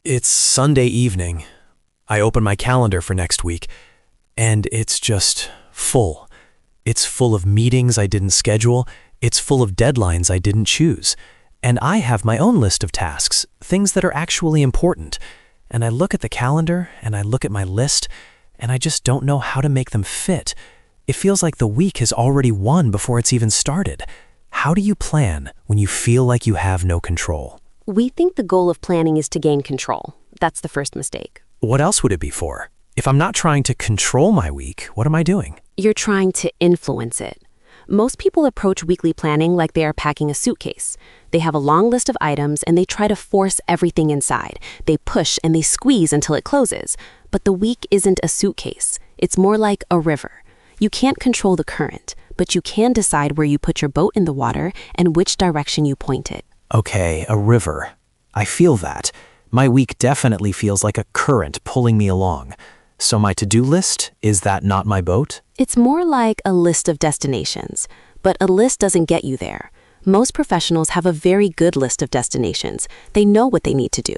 It's Sunday evening. I open my calendar for next week, and it's just full. It's full of meetings I didn't schedule. It's full of deadlines I didn't choose. And I have my own list of tasks, things that are actually important. And I look at the calendar, and I look at my list, and I just don't know how to make them fit. It feels like the week has already won before it's even started. How do you plan when you feel like you have no control? We think the goal of planning is to gain control. That's the first mistake. What else would it be for? If I'm not trying to control my week, what am I doing? You're trying to influence it. Most people approach weekly planning like they are packing a suitcase. They have a long list of items and they try to force everything inside. They push and they squeeze until it closes. But the week isn't a suitcase. It's more like a river. You can't control the current, but you can decide where you put your boat in the water and which direction you point it. Okay, a river. I feel that. My week definitely feels like a current pulling me along. So my to-do list, is that not my boat? It's more like a list of destinations, but a list doesn't get you there. Most professionals have a very good list of destinations. They know what they need to do.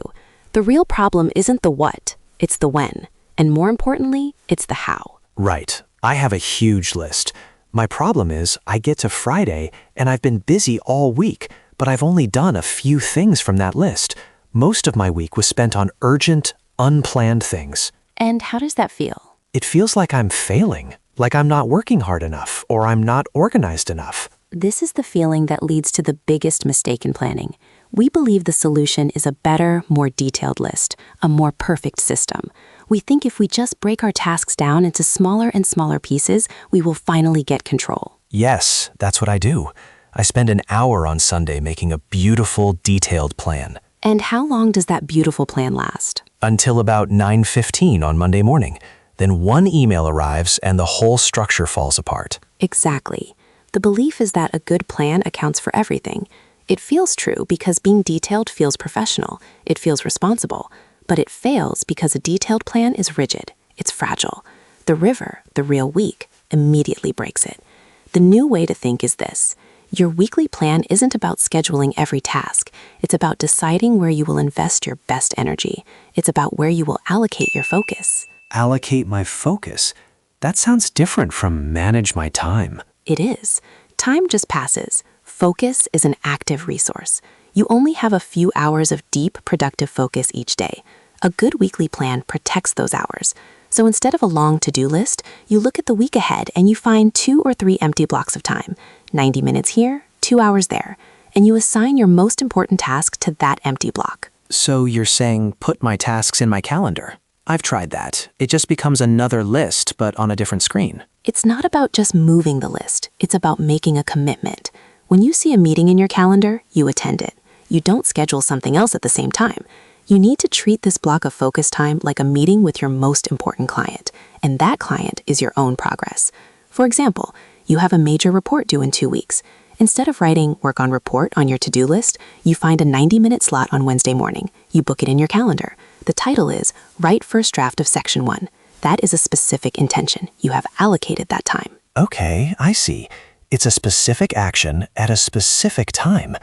The real problem isn't the what, it's the when. And more importantly, it's the how. Right. I have a huge list. My problem is I get to Friday and I've been busy all week, but I've only done a few things from that list. Most of my week was spent on urgent, unplanned things. And how does that feel? It feels like I'm failing, like I'm not working hard enough, or I'm not organized enough. This is the feeling that leads to the biggest mistake in planning. We believe the solution is a better, more detailed list, a more perfect system. We think if we just break our tasks down into smaller and smaller pieces, we will finally get control. Yes, that's what I do. I spend an hour on Sunday making a beautiful, detailed plan. And how long does that beautiful plan last? Until about 9:15 on Monday morning. Then one email arrives and the whole structure falls apart. Exactly. The belief is that a good plan accounts for everything. It feels true because being detailed feels professional. It feels responsible. But it fails because a detailed plan is rigid. It's fragile. The river, the real week, immediately breaks it. The new way to think is this. Your weekly plan isn't about scheduling every task. It's about deciding where you will invest your best energy. It's about where you will allocate your focus. Allocate my focus? That sounds different from manage my time. It is. Time just passes. Focus is an active resource. You only have a few hours of deep, productive focus each day. A good weekly plan protects those hours. So instead of a long to-do list, you look at the week ahead and you find 2 or 3 empty blocks of time. 90 minutes here, 2 hours there. And you assign your most important task to that empty block. So you're saying put my tasks in my calendar. I've tried that. It just becomes another list, but on a different screen. It's not about just moving the list. It's about making a commitment. When you see a meeting in your calendar, you attend it. You don't schedule something else at the same time. You need to treat this block of focus time like a meeting with your most important client, and that client is your own progress. For example, you have a major report due in 2 weeks. Instead of writing work on report on your to-do list, you find a 90-minute slot on Wednesday morning. You book it in your calendar. The title is Write First Draft of Section 1. That is a specific intention. You have allocated that time. Okay, I see. It's a specific action at a specific time.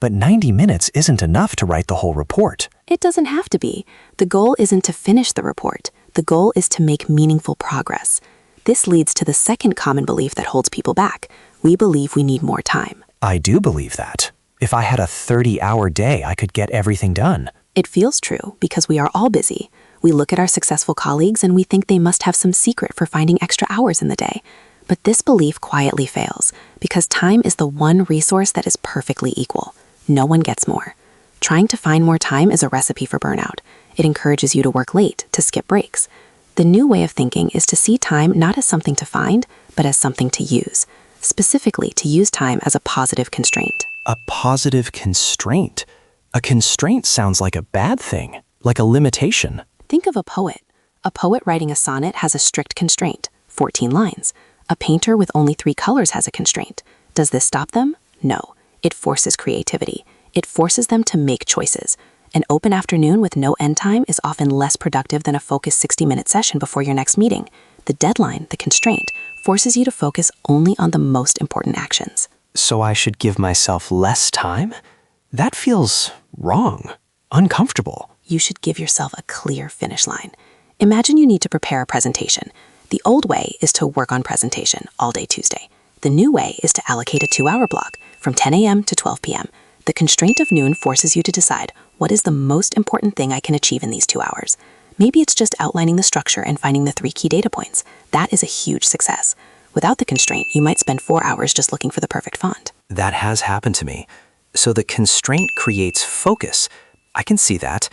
But 90 minutes isn't enough to write the whole report. It doesn't have to be. The goal isn't to finish the report. The goal is to make meaningful progress. This leads to the second common belief that holds people back. We believe we need more time. I do believe that. If I had a 30-hour day, I could get everything done. It feels true because we are all busy. We look at our successful colleagues and we think they must have some secret for finding extra hours in the day. But this belief quietly fails because time is the one resource that is perfectly equal. No one gets more. Trying to find more time is a recipe for burnout. It encourages you to work late, to skip breaks. The new way of thinking is to see time not as something to find, but as something to use. Specifically, to use time as a positive constraint. A positive constraint? A constraint sounds like a bad thing, like a limitation. Think of a poet. A poet writing a sonnet has a strict constraint, 14 lines. A painter with only 3 colors has a constraint. Does this stop them? No. It forces creativity. It forces them to make choices. An open afternoon with no end time is often less productive than a focused 60-minute session before your next meeting. The deadline, the constraint, forces you to focus only on the most important actions. So I should give myself less time? That feels wrong, uncomfortable. you should give yourself a clear finish line. Imagine you need to prepare a presentation. The old way is to work on presentation all day Tuesday. The new way is to allocate a 2-hour block from 10 a.m. to 12 p.m. The constraint of noon forces you to decide what is the most important thing I can achieve in these 2 hours. Maybe it's just outlining the structure and finding the 3 key data points. That is a huge success. Without the constraint, you might spend 4 hours just looking for the perfect font. That has happened to me. So the constraint creates focus. I can see that.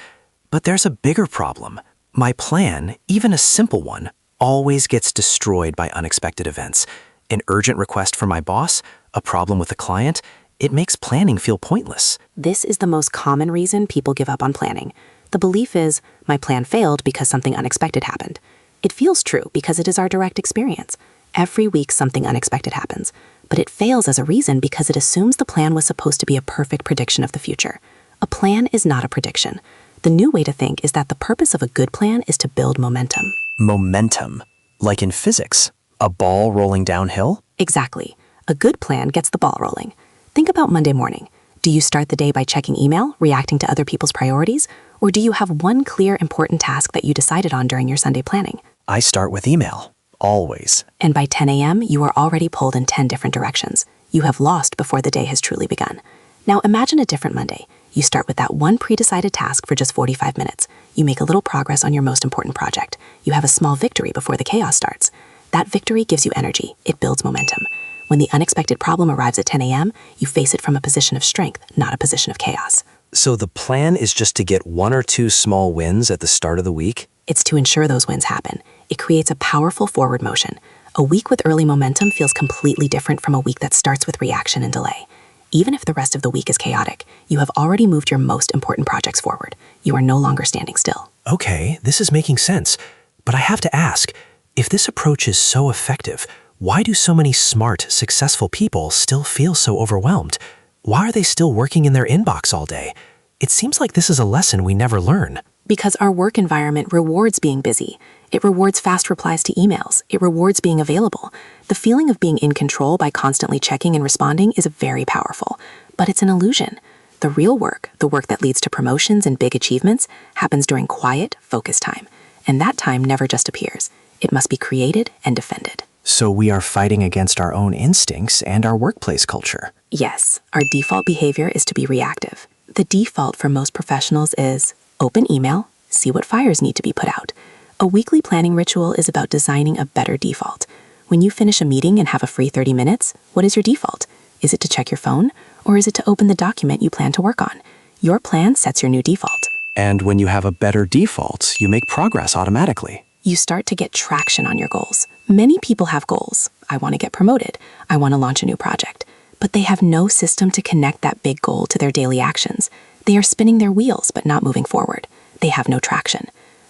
But there's a bigger problem. My plan, even a simple one, always gets destroyed by unexpected events. An urgent request from my boss, a problem with a client, it makes planning feel pointless. This is the most common reason people give up on planning. The belief is, my plan failed because something unexpected happened. It feels true because it is our direct experience. Every week something unexpected happens, but it fails as a reason because it assumes the plan was supposed to be a perfect prediction of the future. A plan is not a prediction. The new way to think is that the purpose of a good plan is to build momentum. Momentum. Like in physics, a ball rolling downhill? Exactly. A good plan gets the ball rolling. Think about Monday morning. Do you start the day by checking email, reacting to other people's priorities, or do you have one clear, important task that you decided on during your Sunday planning? I start with email. Always. And by 10 a.m., you are already pulled in 10 different directions. You have lost before the day has truly begun. Now imagine a different Monday. You start with that one pre-decided task for just 45 minutes. You make a little progress on your most important project. You have a small victory before the chaos starts. That victory gives you energy. It builds momentum. When the unexpected problem arrives at 10 a.m., you face it from a position of strength, not a position of chaos. So the plan is just to get 1 or 2 small wins at the start of the week? It's to ensure those wins happen. It creates a powerful forward motion. A week with early momentum feels completely different from a week that starts with reaction and delay. Even if the rest of the week is chaotic, you have already moved your most important projects forward. You are no longer standing still. Okay, this is making sense. But I have to ask, if this approach is so effective, why do so many smart, successful people still feel so overwhelmed? Why are they still working in their inbox all day? It seems like this is a lesson we never learn. Because our work environment rewards being busy. It rewards fast replies to emails. It rewards being available. The feeling of being in control by constantly checking and responding is very powerful, but it's an illusion. The real work, the work that leads to promotions and big achievements, happens during quiet, focused time. And that time never just appears. It must be created and defended. So we are fighting against our own instincts and our workplace culture. Yes, our default behavior is to be reactive. The default for most professionals is open email, see what fires need to be put out. A weekly planning ritual is about designing a better default. When you finish a meeting and have a free 30 minutes, what is your default? Is it to check your phone, or is it to open the document you plan to work on? Your plan sets your new default. And when you have a better default, you make progress automatically. You start to get traction on your goals. Many people have goals. I want to get promoted. I want to launch a new project. But they have no system to connect that big goal to their daily actions. They are spinning their wheels but not moving forward. They have no traction.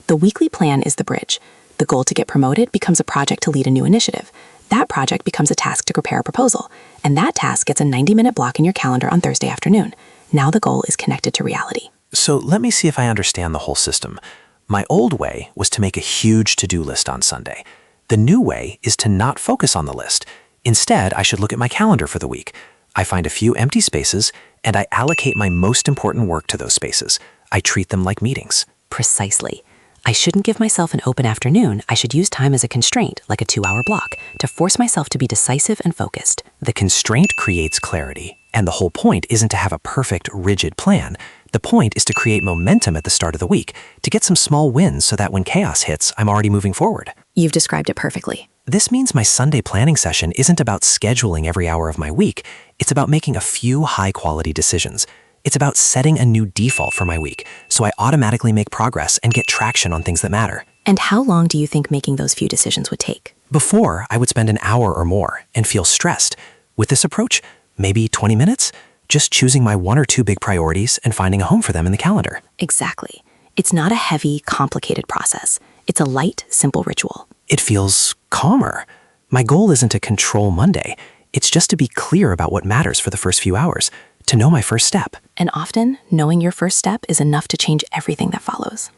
The weekly plan is the bridge. The goal to get promoted becomes a project to lead a new initiative. That project becomes a task to prepare a proposal. And that task gets a 90-minute block in your calendar on Thursday afternoon. Now the goal is connected to reality. So let me see if I understand the whole system. My old way was to make a huge to-do list on Sunday. The new way is to not focus on the list. Instead, I should look at my calendar for the week. I find a few empty spaces, and I allocate my most important work to those spaces. I treat them like meetings. Precisely. I shouldn't give myself an open afternoon. I should use time as a constraint, like a 2-hour block, to force myself to be decisive and focused. The constraint creates clarity, and the whole point isn't to have a perfect, rigid plan. The point is to create momentum at the start of the week, to get some small wins so that when chaos hits, I'm already moving forward. You've described it perfectly. This means my Sunday planning session isn't about scheduling every hour of my week. It's about making a few high-quality decisions. It's about setting a new default for my week, so I automatically make progress and get traction on things that matter. And how long do you think making those few decisions would take? Before, I would spend an hour or more and feel stressed. With this approach, maybe 20 minutes? Just choosing my 1 or 2 big priorities and finding a home for them in the calendar. Exactly. It's not a heavy, complicated process. It's a light, simple ritual. It feels calmer. My goal isn't to control Monday. It's just to be clear about what matters for the first few hours, to know my first step. And often, knowing your first step is enough to change everything that follows.